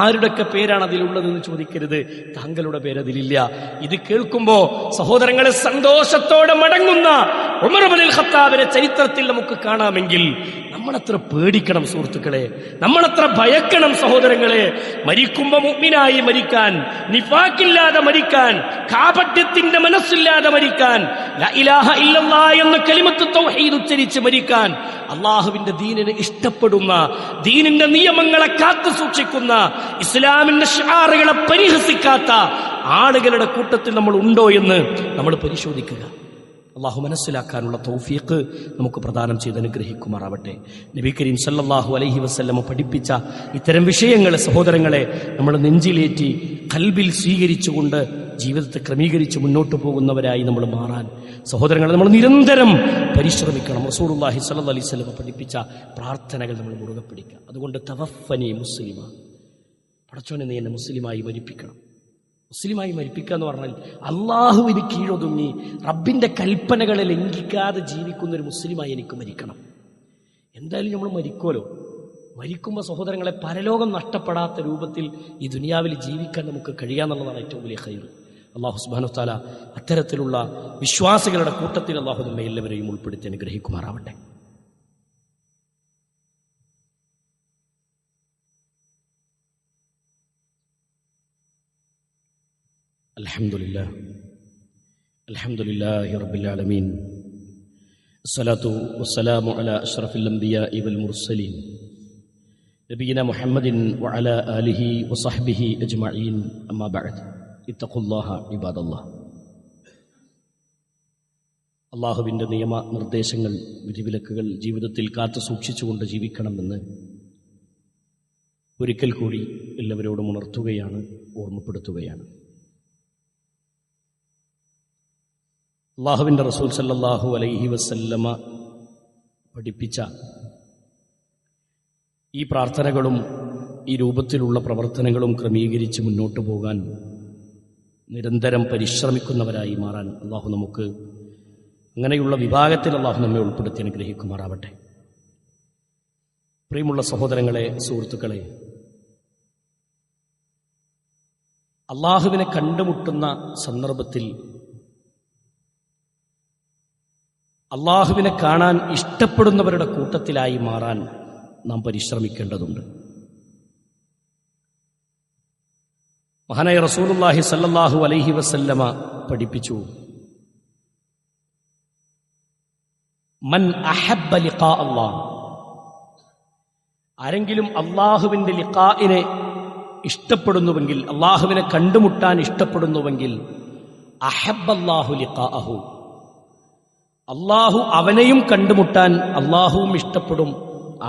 ആരുടെയൊക്കെ പേരാണ് അതിലുള്ളതെന്ന് ചോദിക്കരുത്, താങ്കളുടെ പേരതിലില്ല. ഇത് കേൾക്കുമ്പോ സഹോദരങ്ങളെ സന്തോഷത്തോടെ മടങ്ങുന്ന ഉമർ ഇബ്നുൽ ഖത്താബിന്റെ ചരിത്രത്തിൽ നമുക്ക് കാണാമെങ്കിൽ നമ്മളത്ര പേടിക്കണം സുഹൃത്തുക്കളെ, നമ്മളത്ര ഭയക്കണം സഹോദരങ്ങളെ. മരിക്കുമ്പോ മുഅ്മിനായി മരിക്കാൻ, നിഫാഖില്ലാതെ മരിക്കാൻ, കാപട്യത്തിന്റെ മനസ്സില്ലാതെ മരിക്കാൻ, ലാ ഇലാഹ ഇല്ലല്ലാഹ് എന്ന കലിമത്ത് തൗഹീദ് ഉച്ചരിച്ച് മരിക്കാൻ, അള്ളാഹുവിന്റെ ദീനിനെ ഇഷ്ടപ്പെടുന്ന, ദീനിന്റെ നിയമങ്ങളെ കാത്തു സൂക്ഷിക്കുന്ന, ഇസ്ലാമിന്റെ ശിആറുകളെ പരിഹസിക്കാത്ത ആളുകളുടെ കൂട്ടത്തിൽ നമ്മൾ ഉണ്ടോ എന്ന് നമ്മൾ പരിശോധിക്കുക. അള്ളാഹു മനസ്സിലാക്കാനുള്ള തൗഫീഖ് നമുക്ക് പ്രദാനം ചെയ്ത് അനുഗ്രഹിക്കുമാറാവട്ടെ. നബി കരീം സല്ലല്ലാഹു അലൈഹി വസല്ലമ പഠിപ്പിച്ച ഇത്തരം വിഷയങ്ങളെ സഹോദരങ്ങളെ നമ്മൾ നെഞ്ചിലേറ്റി ഖൽബിൽ സ്വീകരിച്ചുകൊണ്ട് ജീവിതത്തെ ക്രമീകരിച്ച് മുന്നോട്ട് പോകുന്നവരായി നമ്മൾ മാറാൻ സഹോദരങ്ങളെ നമ്മൾ നിരന്തരം പരിശ്രമിക്കണം. റസൂലുള്ളാഹി സ്വല്ലല്ലാഹു അലൈഹി വസല്ലമ പഠിപ്പിച്ച പ്രാർത്ഥനകൾ നമ്മൾ മുറുകെ പിടിക്കുക. അതുകൊണ്ട് തവഫനി മുസ്ലിമ, പടച്ചോനെ നീ എന്നെ മുസ്ലിമായി മരിപ്പിക്കണം. മുസ്ലിമായി മരിപ്പിക്കുക എന്ന് പറഞ്ഞാൽ അള്ളാഹുവിന് കീഴൊതുങ്ങി റബ്ബിന്റെ കൽപ്പനകളെ ലംഘിക്കാതെ ജീവിക്കുന്ന ഒരു മുസ്ലിമായി എനിക്ക് മരിക്കണം. എന്തായാലും നമ്മൾ മരിക്കുമല്ലോ. മരിക്കുമ്പോൾ സഹോദരങ്ങളെ പരലോകം നഷ്ടപ്പെടാത്ത രൂപത്തിൽ ഈ ദുനിയാവിൽ ജീവിക്കാൻ നമുക്ക് കഴിയാന്നുള്ളതാണ് ഏറ്റവും വലിയ ഖൈർ. അല്ലാഹു സുബ്ഹാനഹു വ തആല അത്തരത്തിലുള്ള വിശ്വാസികളുടെ കൂട്ടത്തിൽ അല്ലാഹു നമ്മെ എല്ലാവരെയും ഉൾപ്പെടുത്തി അനുഗ്രഹിക്കുമാറാവട്ടെ. അൽഹംദുലില്ലാഹി റബ്ബിൽ ആലമീൻ, അസ്സലാത്തു വസ്സലാമു അലാ അഷ്റഫിൽ അംബിയാഇ വൽ മുർസലീൻ നബിയിനാ മുഹമ്മദിൻ വഅലാ ആലിഹി വസഹ്ബിഹി അജ്മഈൻ. അമ്മാ ബഅദ്, ഇത്തഖുല്ലാഹ ഇബാദല്ലാഹ്. അല്ലാഹുവിൻ്റെ നിയമ നിർദ്ദേശങ്ങൾ, വിധിവിലക്കുകൾ ജീവിതത്തിൽ കാത്തു സൂക്ഷിച്ചുകൊണ്ട് ജീവിക്കണമെന്ന് ഒരിക്കൽ കൂടി എല്ലാവരോടും ഉണർത്തുകയാണ്, ഓർമ്മപ്പെടുത്തുകയാണ്. അല്ലാഹുവിൻ്റെ റസൂൽ സല്ലല്ലാഹു അലൈഹി വസല്ലമ പഠിപ്പിച്ച ഈ പ്രാർത്ഥനകളും ഈ രൂപത്തിലുള്ള പ്രവർത്തനങ്ങളും ക്രമീകരിച്ച് മുന്നോട്ട് പോകാൻ നിരന്തരം പരിശ്രമിക്കുന്നവരായി മാറാൻ അല്ലാഹു നമുക്ക് അങ്ങനെയുള്ള വിഭാഗത്തിൽ അല്ലാഹു നമ്മെ ഉൾപ്പെടുത്തി അനുഗ്രഹിക്കുമാറാവട്ടെ. പ്രിയമുള്ള സഹോദരങ്ങളെ, സുഹൃത്തുക്കളെ, അല്ലാഹുവിനെ കണ്ടുമുട്ടുന്ന സന്ദർഭത്തിൽ അല്ലാഹുവിനെ കാണാൻ ഇഷ്ടപ്പെടുന്നവരുടെ കൂട്ടത്തിലായി മാറാൻ നാം പരിശ്രമിക്കേണ്ടതുണ്ട്. മഹാനായ റസൂലുള്ളാഹി സ്വല്ലല്ലാഹു അലൈഹി വസല്ലമ പഠിപ്പിച്ചു, മൻ അഹബ്ബ ലിഖാ അല്ലാഹ്, ആരെങ്കിലും അല്ലാഹുവിന്റെ ലിഖാഇനെ ഇഷ്ടപ്പെടുന്നുവെങ്കിൽ, അല്ലാഹുവിനെ കണ്ടുമുട്ടാൻ ഇഷ്ടപ്പെടുന്നുവെങ്കിൽ, അഹബ്ബല്ലാഹു ലിഖാഅഹു, അല്ലാഹു അവനെയും കണ്ടുമുട്ടാൻ അല്ലാഹുവും ഇഷ്ടപ്പെടും,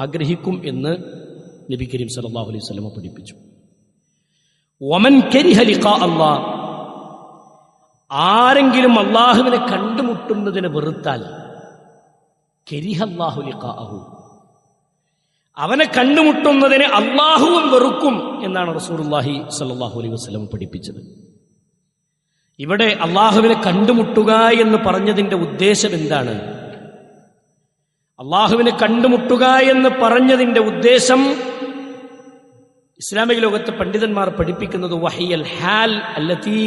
ആഗ്രഹിക്കും എന്ന് നബി കരീം സല്ലല്ലാഹു അലൈഹി വസല്ലം പഠിപ്പിച്ചു. വമൻ കരിഹ ലിഖാ അല്ലാഹ്, ആരെങ്കിലും അല്ലാഹുവിനെ കണ്ടുമുട്ടുന്നതിനെ വെറുത്താൽ, കരിഹല്ലാഹു ലിഖാഅഹു, അവനെ കണ്ടുമുട്ടുന്നതിന് അള്ളാഹുവും വെറുക്കും എന്നാണ് റസൂലുള്ളാഹി സ്വല്ലല്ലാഹു അലൈഹി വസല്ലം പഠിപ്പിച്ചത്. ഇവിടെ അള്ളാഹുവിനെ കണ്ടുമുട്ടുക എന്ന് പറഞ്ഞതിന്റെ ഉദ്ദേശം എന്താണ്? അള്ളാഹുവിനെ കണ്ടുമുട്ടുക എന്ന് പറഞ്ഞതിന്റെ ഉദ്ദേശം ഇസ്ലാമിക ലോകത്തെ പണ്ഡിതന്മാർ പഠിപ്പിക്കുന്നത് വഹിയൽ ഹാൽ അല്ലതി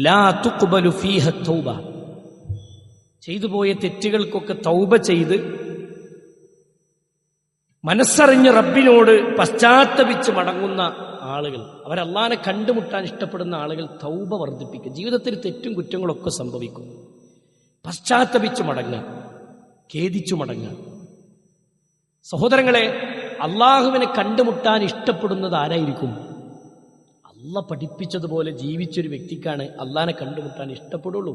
ലാ തുഖ്ബലു ഫീഹ തൗബ, ചെയ്തുപോയ തെറ്റുകൾക്കൊക്കെ തൗബ ചെയ്ത് മനസ്സറിഞ്ഞ് റബ്ബിനോട് പശ്ചാത്തപിച്ച് മടങ്ങുന്ന ആളുകൾ, അവരല്ലാഹനെ കണ്ടുമുട്ടാൻ ഇഷ്ടപ്പെടുന്ന ആളുകൾ തൗബ വർദ്ധിപ്പിക്കുക. ജീവിതത്തിൽ തെറ്റും കുറ്റങ്ങളൊക്കെ സംഭവിക്കും, പശ്ചാത്തപിച്ചു മടങ്ങുക, ഖേദിച്ചു മടങ്ങുക. സഹോദരങ്ങളെ, അള്ളാഹുവിനെ കണ്ടുമുട്ടാൻ ഇഷ്ടപ്പെടുന്നത് ആരായിരിക്കും? അള്ളാഹ് പഠിപ്പിച്ചതുപോലെ ജീവിച്ചൊരു വ്യക്തിക്കാണ് അള്ളാഹനെ കണ്ടുമുട്ടാൻ ഇഷ്ടപ്പെടുള്ളൂ.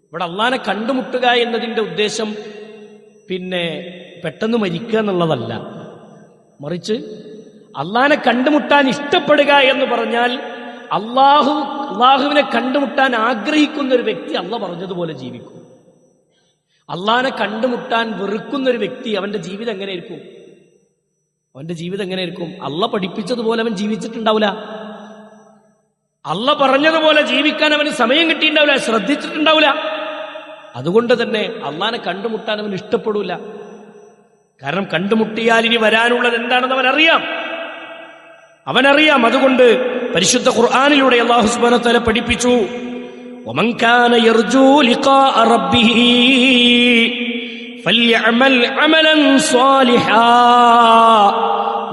ഇവിടെ അള്ളാഹനെ കണ്ടുമുട്ടുക എന്നതിൻ്റെ ഉദ്ദേശം പിന്നെ പെട്ടെന്ന് മരിക്കുക എന്നുള്ളതല്ല, മറിച്ച് അള്ളാഹനെ കണ്ടുമുട്ടാൻ ഇഷ്ടപ്പെടുക എന്ന് പറഞ്ഞാൽ അള്ളാഹുവിനെ കണ്ടുമുട്ടാൻ ആഗ്രഹിക്കുന്ന ഒരു വ്യക്തി അള്ളാഹ് പറഞ്ഞതുപോലെ ജീവിക്കും. അള്ളാഹനെ കണ്ടുമുട്ടാൻ വെറുക്കുന്ന ഒരു വ്യക്തി അവന്റെ ജീവിതം എങ്ങനെയായിരിക്കും? അള്ളാഹ് പഠിപ്പിച്ചതുപോലെ അവൻ ജീവിച്ചിട്ടുണ്ടാവില്ല. അള്ളാഹ് പറഞ്ഞതുപോലെ ജീവിക്കാൻ അവന് സമയം കിട്ടിയിട്ടുണ്ടാവില്ല, ശ്രദ്ധിച്ചിട്ടുണ്ടാവില്ല. അതുകൊണ്ട് തന്നെ അള്ളാഹനെ കണ്ടുമുട്ടാൻ അവൻ ഇഷ്ടപ്പെടില്ല. കാരണം കണ്ടുമുട്ടിയാൽ ഇനി വരാനുള്ളത് എന്താണെന്ന് അവനറിയാം. അതുകൊണ്ട് പരിശുദ്ധ ഖുർആനിലൂടെ അല്ലാഹു സുബ്ഹാനഹു വ തആല പഠിപ്പിച്ചു, വമൻ കാന യർജൂ ലിഖാഅ റബ്ബിഹി ഫൽയഅമൽ അമലൻ സ്വാലിഹാ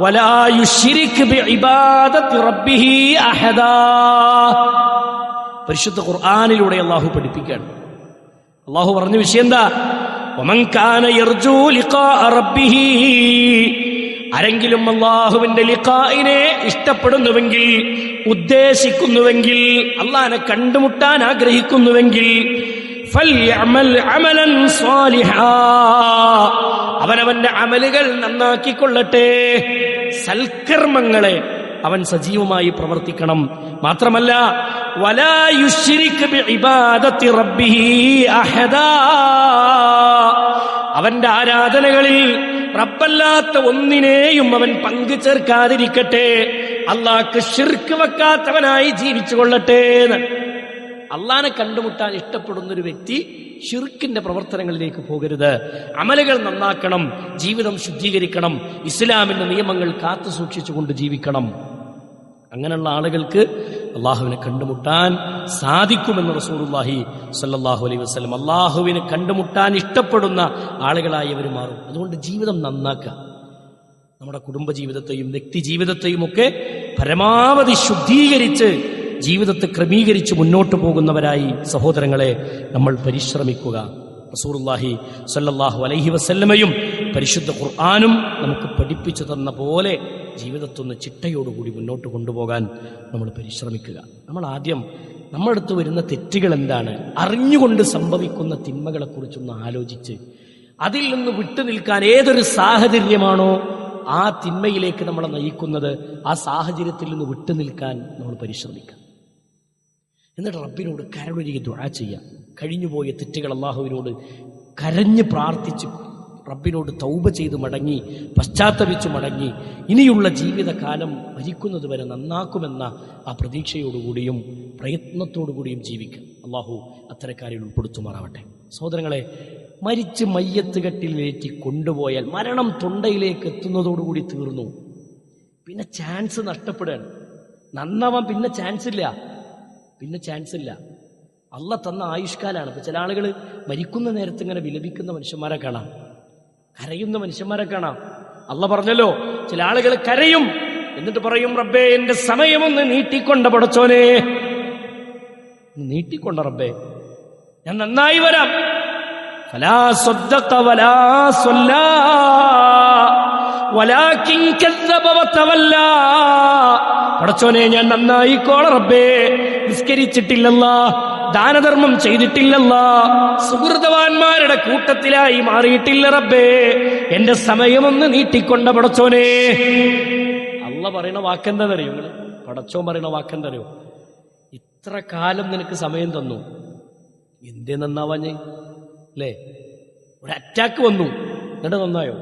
വലാ യുശ്രിക് ബിഇബാദത്തി റബ്ബിഹി അഹദാ. പരിശുദ്ധ ഖുർആനിലൂടെ അല്ലാഹു പഠിപ്പിക്കുകയാണ്. അല്ലാഹു പറഞ്ഞ വിഷയം എന്താ? വമൻ കാന യർജൂ ലിഖാഅ റബ്ബിഹി, ആരെങ്കിലും അല്ലാഹുവിന്റെ ലിഖാഇനെ ഇഷ്ടപ്പെടുന്നുവെങ്കിൽ, ഉദ്ദേശിക്കുന്നുവെങ്കിൽ, അല്ലാഹനെ കണ്ടുമുട്ടാൻ ആഗ്രഹിക്കുന്നുവെങ്കിൽ ഫൽയഅമൽ അമലൻ സ്വാലിഹാ, അവനവന്റെ അമലുകൾ നന്നാക്കിക്കൊള്ളട്ടെ, സൽക്കർമ്മങ്ങളെ അവൻ സജീവമായി പ്രവർത്തിക്കണം. മാത്രമല്ല വലാ യുശ്രിക് ബിഇബാദത്തി റബ്ബിഹി അഹദാ, അവന്റെ ആരാധനകളിൽ റബ്ബല്ലാത്ത ഒന്നിനെയും അവൻ പങ്കു ചേർക്കാതിരിക്കട്ടെ, അള്ളാഹ്ക്ക് ശിർക്ക് വെക്കാത്തവനായി ജീവിച്ചു കൊള്ളട്ടെ. അള്ളാഹനെ കണ്ടുമുട്ടാൻ ഇഷ്ടപ്പെടുന്ന ഒരു വ്യക്തി ശിർക്കിന്റെ പ്രവർത്തനങ്ങളിലേക്ക് പോകരുത്. അമലുകൾ നന്നാക്കണം, ജീവിതം ശുദ്ധീകരിക്കണം, ഇസ്ലാമിന്റെ നിയമങ്ങൾ കാത്തു സൂക്ഷിച്ചുകൊണ്ട് ജീവിക്കണം. അങ്ങനെയുള്ള ആളുകൾക്ക് അള്ളാഹുവിനെ കണ്ടുമുട്ടാൻ സാധിക്കുമെന്ന് റസൂലുള്ളാഹി സ്വല്ലല്ലാഹു അലൈഹി വസല്ലം. അള്ളാഹുവിനെ കണ്ടുമുട്ടാൻ ഇഷ്ടപ്പെടുന്ന ആളുകളായി അവർ മാറും. അതുകൊണ്ട് ജീവിതം നന്നാക്കുക, നമ്മുടെ കുടുംബജീവിതത്തെയും വ്യക്തി ജീവിതത്തെയും ഒക്കെ പരമാവധി ശുദ്ധീകരിച്ച് ജീവിതത്തെ ക്രമീകരിച്ച് മുന്നോട്ട് പോകുന്നവരായി സഹോദരങ്ങളെ നമ്മൾ പരിശ്രമിക്കുക. റസൂലുള്ളാഹി സ്വല്ലല്ലാഹു അലൈഹി വസല്ലമയും പരിശുദ്ധ ഖുർആനും നമുക്ക് പഠിപ്പിച്ചു തന്ന പോലെ ജീവിതത്തൊന്ന് ചിട്ടയോടുകൂടി മുന്നോട്ട് കൊണ്ടുപോകാൻ നമ്മൾ പരിശ്രമിക്കുക. നമ്മൾ ആദ്യം നമ്മുടെ അടുത്ത് വരുന്ന തെറ്റുകൾ എന്താണ്, അറിഞ്ഞുകൊണ്ട് സംഭവിക്കുന്ന തിന്മകളെക്കുറിച്ചൊന്ന് ആലോചിച്ച് അതിൽ നിന്ന് വിട്ടുനിൽക്കാൻ ഏതൊരു സാഹചര്യമാണോ ആ തിന്മയിലേക്ക് നമ്മളെ നയിക്കുന്നത്, ആ സാഹചര്യത്തിൽ നിന്ന് വിട്ടുനിൽക്കാൻ നമ്മൾ പരിശ്രമിക്കുക. എന്നിട്ട് റബ്ബിനോട് കരളൊരുകി ദുആ ചെയ്യാം. കഴിഞ്ഞുപോയ തെറ്റുകൾ അള്ളാഹുവിനോട് കരഞ്ഞ് പ്രാർത്ഥിച്ച് റബ്ബിനോട് തൗബ ചെയ്ത് മടങ്ങി, പശ്ചാത്തപിച്ചു മടങ്ങി, ഇനിയുള്ള ജീവിതകാലം മരിക്കുന്നത് വരെ നന്നാക്കുമെന്ന ആ പ്രതീക്ഷയോടുകൂടിയും പ്രയത്നത്തോടുകൂടിയും ജീവിക്കുക. അള്ളാഹു അത്തരക്കാരിൽ ഉൾപ്പെടുത്തുമാറാവട്ടെ. സഹോദരങ്ങളെ, മരിച്ച് മയ്യത്ത് കെട്ടിലേറ്റി കൊണ്ടുപോയാൽ മരണം തൊണ്ടയിലേക്ക് എത്തുന്നതോടുകൂടി തീർന്നു. പിന്നെ ചാൻസ് നഷ്ടപ്പെടുകയാണ്. നന്നാവാൻ പിന്നെ ചാൻസ് ഇല്ല. അള്ളാഹ് തന്ന ആയുഷ്കാലാണ്. ഇപ്പൊ ചില ആളുകൾ മരിക്കുന്ന നേരത്ത് ഇങ്ങനെ വിലപിക്കുന്ന മനുഷ്യന്മാരെ കാണാം, കരയുന്ന മനുഷ്യന്മാരെ കാണാം. അള്ളാഹ് പറഞ്ഞല്ലോ, ചില ആളുകൾ കരയും, എന്നിട്ട് പറയും, റബ്ബേ എന്റെ സമയമൊന്ന് നീട്ടിക്കൊണ്ട പടച്ചോനെ, നീട്ടിക്കൊണ്ട റബ്ബേ, ഞാൻ നന്നായി വരാം. ഫലാ സ്വദ്ദഖ വലാ സ്വല്ലാ വലാകിൻ കദ്ദബ വതവല്ലാ. പടച്ചോനെ ഞാൻ നന്നായിക്കോള റബ്ബേ, നിസ്കരിച്ചിട്ടില്ലല്ലാ, ദാനധർമ്മം ചെയ്തിട്ടില്ലല്ലാ, സുഹൃതവാന്മാരുടെ കൂട്ടത്തിലായി മാറിയിട്ടില്ല റബ്ബേ, എന്റെ സമയമൊന്ന് നീട്ടിക്കൊണ്ട പടച്ചോനെ. അള്ളാഹ് പറയണ വാക്കെന്താണെന്നറിയോ? നിങ്ങള് പടച്ചോൻ പറയണ വാക്കെന്തറിയോ? ഇത്ര കാലം നിനക്ക് സമയം തന്നു, എന്തേ നന്നാവാഞ്ഞ് അല്ലേ? ഒരു അറ്റാക്ക് വന്നു, എന്നിട്ട് നന്നായോ?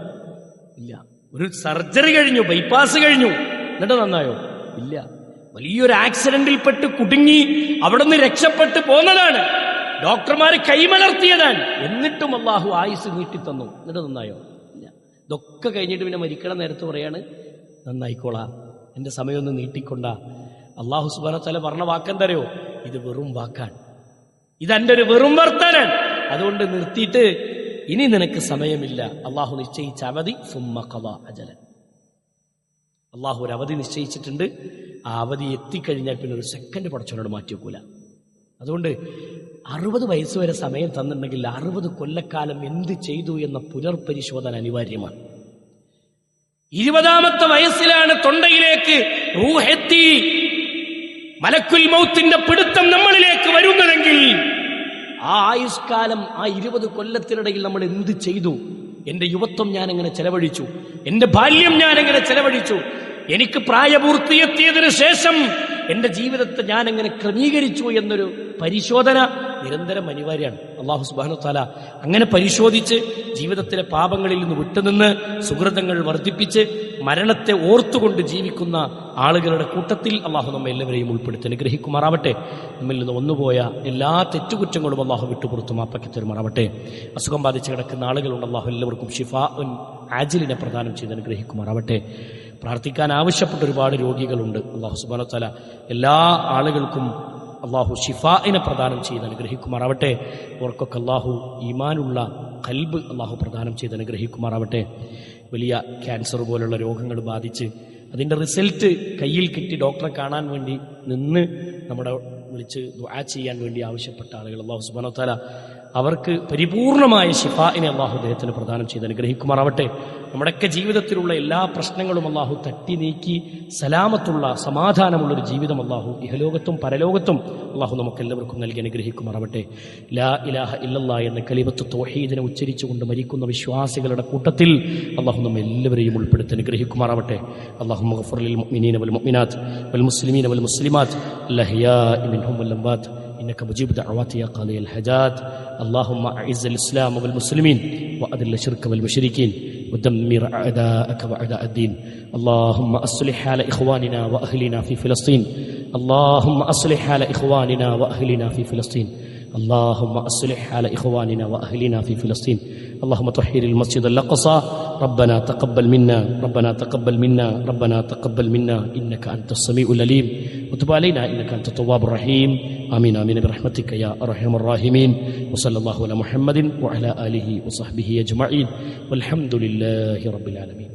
ഇല്ല. ഒരു സർജറി കഴിഞ്ഞു, ബൈപ്പാസ് കഴിഞ്ഞു, എന്നിട്ട് നന്നായോ? ഇല്ല. വലിയൊരു ആക്സിഡന്റിൽപ്പെട്ട് കുടുങ്ങി അവിടെ നിന്ന് രക്ഷപ്പെട്ട് പോന്നതാണ്, ഡോക്ടർമാര് കൈമലർത്തിയതാണ്, എന്നിട്ടും അള്ളാഹു ആയുസ് നീട്ടിത്തന്നു, എന്നിട്ട് നന്നായോ? ഇല്ല. ഇതൊക്കെ കഴിഞ്ഞിട്ട് പിന്നെ മരിക്കണ നേരത്ത് പറയാണ് നന്നായിക്കോളാ, എന്റെ സമയമൊന്ന് നീട്ടിക്കൊണ്ട. അള്ളാഹു സുബ്ഹാനഹു വ തആല പറഞ്ഞ വാക്കെന്തറിയോ? ഇത് വെറും വാക്കാണ്, ഇതെന്റെ ഒരു വെറും വർത്തനാണ്, അതുകൊണ്ട് നിർത്തിയിട്ട് ഇനി നിനക്ക് സമയമില്ല. അള്ളാഹു നിശ്ചയിച്ച അവധി സുമ്മ ഖളാ അജലൻ. അള്ളാഹു ഒരു അവധി നിശ്ചയിച്ചിട്ടുണ്ട്, ആ അവധി എത്തിക്കഴിഞ്ഞാൽ പിന്നെ ഒരു സെക്കൻഡ് പടച്ചവനോട് മാറ്റി വെക്കൂല. അതുകൊണ്ട് 60 വയസ്സ് വരെ സമയം തന്നിട്ടുണ്ടെങ്കിൽ 60 കൊല്ലക്കാലം എന്ത് ചെയ്തു എന്ന പുനർപരിശോധന അനിവാര്യമാണ്. 20ാമത്തെ വയസ്സിലാണ് തൊണ്ടയിലേക്ക് റൂഹെത്തി, മലക്കുൽ മൗത്തിന്റെ പിടുത്തം നമ്മളിലേക്ക് വരുന്നതെങ്കിൽ ആ ആയുഷ്കാലം, ആ 20 കൊല്ലത്തിനിടയിൽ നമ്മൾ എന്ത് ചെയ്തു? എന്റെ യുവത്വം ഞാൻ എങ്ങനെ ചെലവഴിച്ചു? എന്റെ ബാല്യം ഞാൻ എങ്ങനെ ചെലവഴിച്ചു? എനിക്ക് പ്രായപൂർത്തിയെത്തിയതിനു ശേഷം എന്റെ ജീവിതത്തെ ഞാൻ എങ്ങനെ ക്രമീകരിച്ചു എന്നൊരു പരിശോധന നിരന്തരം അനിവാര്യമാണ്. അല്ലാഹു സുബ്ഹാനഹു വ തആല അങ്ങനെ പരിശോധിച്ച് ജീവിതത്തിലെ പാപങ്ങളിൽ നിന്ന് വിട്ടുനിന്ന് സുഹൃതങ്ങൾ വർദ്ധിപ്പിച്ച് മരണത്തെ ഓർത്തുകൊണ്ട് ജീവിക്കുന്ന ആളുകളുടെ കൂട്ടത്തിൽ അള്ളാഹു നമ്മെ എല്ലാവരെയും ഉൾപ്പെടുത്തി അനുഗ്രഹിക്കുമാറാവട്ടെ. നമ്മിൽ നിന്ന് ഒന്നുപോയ എല്ലാ തെറ്റുകുറ്റങ്ങളും അള്ളാഹു വിട്ടുപുറത്തു മാപ്പാക്കി തരുമാറാവട്ടെ. അസുഖം ബാധിച്ച് കിടക്കുന്ന ആളുകളുണ്ട്, അള്ളാഹു എല്ലാവർക്കും ഷിഫാഉൻ ആജിലിനെ പ്രദാനം ചെയ്ത് അനുഗ്രഹിക്കുമാറാവട്ടെ. പ്രാർത്ഥിക്കാൻ ആവശ്യപ്പെട്ട ഒരുപാട് രോഗികളുണ്ട്. അള്ളാഹു സുബ്ഹാനഹു വ തആല എല്ലാ ആളുകൾക്കും അള്ളാഹു ഷിഫാഇനെ പ്രദാനം ചെയ്ത് അനുഗ്രഹിക്കുമാറാവട്ടെ. അവർക്കൊക്കെ അള്ളാഹു ഈമാനുള്ള ഖൽബ് അള്ളാഹു പ്രദാനം ചെയ്ത് അനുഗ്രഹിക്കുമാറാവട്ടെ. വലിയ ക്യാൻസർ പോലുള്ള രോഗങ്ങൾ ബാധിച്ച് അതിൻ്റെ റിസൾട്ട് കയ്യിൽ കിട്ടി ഡോക്ടറെ കാണാൻ വേണ്ടി നിന്ന് നമ്മുടെ വിളിച്ച് ദുആ ചെയ്യാൻ വേണ്ടി ആവശ്യപ്പെട്ട ആളുകൾ അള്ളാഹു സുബ്ഹാനഹു വ തആല അവർക്ക് പരിപൂർണമായ ഷിഫാഇനെ അള്ളാഹു അദ്ദേഹത്തിന് പ്രദാനം ചെയ്ത് അനുഗ്രഹിക്കുമാറാവട്ടെ. നമ്മുടെയൊക്കെ ജീവിതത്തിലുള്ള എല്ലാ പ്രശ്നങ്ങളും അള്ളാഹു തട്ടി നീക്കി സലാമത്തുള്ള സമാധാനമുള്ളൊരു ജീവിതം അള്ളാഹു ഇഹലോകത്തും പരലോകത്തും അള്ളാഹു നമുക്കെല്ലാവർക്കും നൽകി അനുഗ്രഹിക്കുമാറാവട്ടെ. ലാ ഇലാഹ ഇല്ലല്ലാഹ് എന്ന കലിമത്ത് തൗഹീദിനെ ഉച്ചരിച്ചുകൊണ്ട് മരിക്കുന്ന വിശ്വാസികളുടെ കൂട്ടത്തിൽ അള്ളാഹു നമ്മെ എല്ലാവരെയും ഉൾപ്പെടുത്തി അനുഗ്രഹിക്കുമാറാവട്ടെ. അല്ലാഹുമ്മ ഗ്ഫിർ ലിൽ മുഅ്മിനീന വൽ മുഅ്മിനാത്ത് വൽ മുസ്ലിമീന വൽ മുസ്ലിമാത്ത് അൽഅഹ്യാഇ മിൻഹും വൽ അംവാത്ത് إنك مجيب دعوات يا قاضي الحاجات. اللهم أعز الإسلام والمسلمين وأذل الشرك والمشركين ودمر أعداءك وأعداء الدين. اللهم أصلح حال إخواننا وأهلنا في فلسطين. اللهم أصلح حال إخواننا وأهلنا في فلسطين. اللهم أصلح حال إخواننا وأهلنا في فلسطين. اللهم طهر المسجد الأقصى. ربنا تقبل منا ربنا تقبل منا ربنا تقبل منا إنك أنت السميع العليم وتب علينا إنك أنت التواب الرحيم. آمين آمين برحمتك يا أرحم الراحمين. وصلى الله على محمد وعلى آله وصحبه أجمعين والحمد لله رب العالمين.